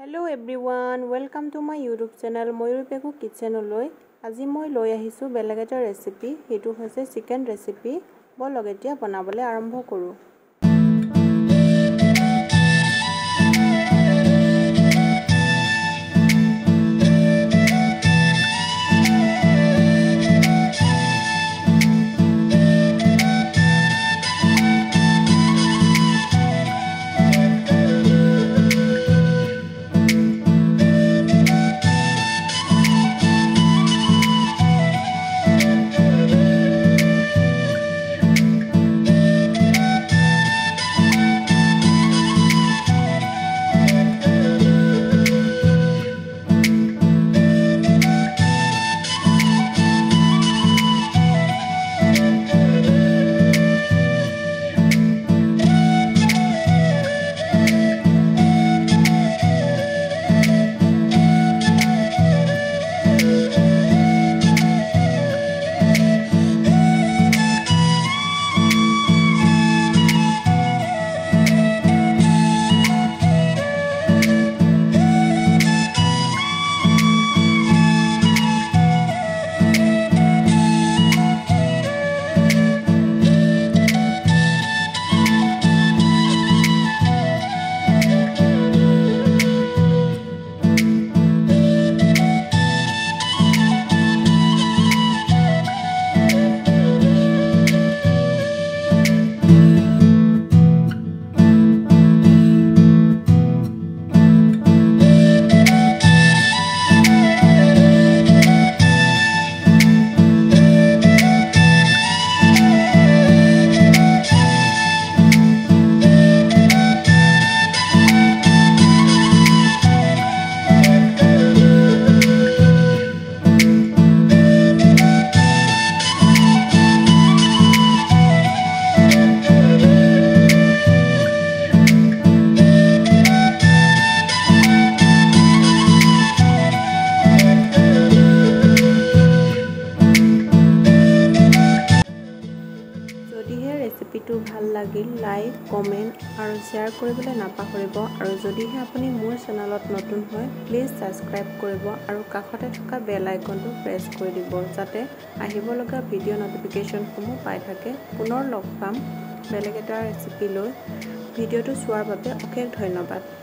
Hello everyone, welcome to my YouTube channel Mayurpeku Kitchen লৈ আজি মই লৈ আহিছো বেলেগ এটা ৰেচিপি হেতু হৈছে চিকেন ৰেচিপি বলক এতিয়া বনাবলৈ আৰম্ভ কৰো ৰেচিপিটো ভাল লাগিল লাইক কমেন্ট আৰু শেয়াৰ কৰিবলৈ নাপাহৰিব আৰু যদিহে আপুনি মোৰ চেনেলত নতুন হয় প্লিজ সাবস্ক্ৰাইব কৰিব আৰু কাষতে থকা বেল আইকনটো প্ৰেছ কৰি দিব যাতে আহিব লগা ভিডিও নটিফিকেশনসমূহ পাই থাকে পুনৰ লগ পাম বেলেগ এটা ৰেচিপি লৈ ভিডিওটো চোৱাৰ বাবে অশেষ ধন্যবাদ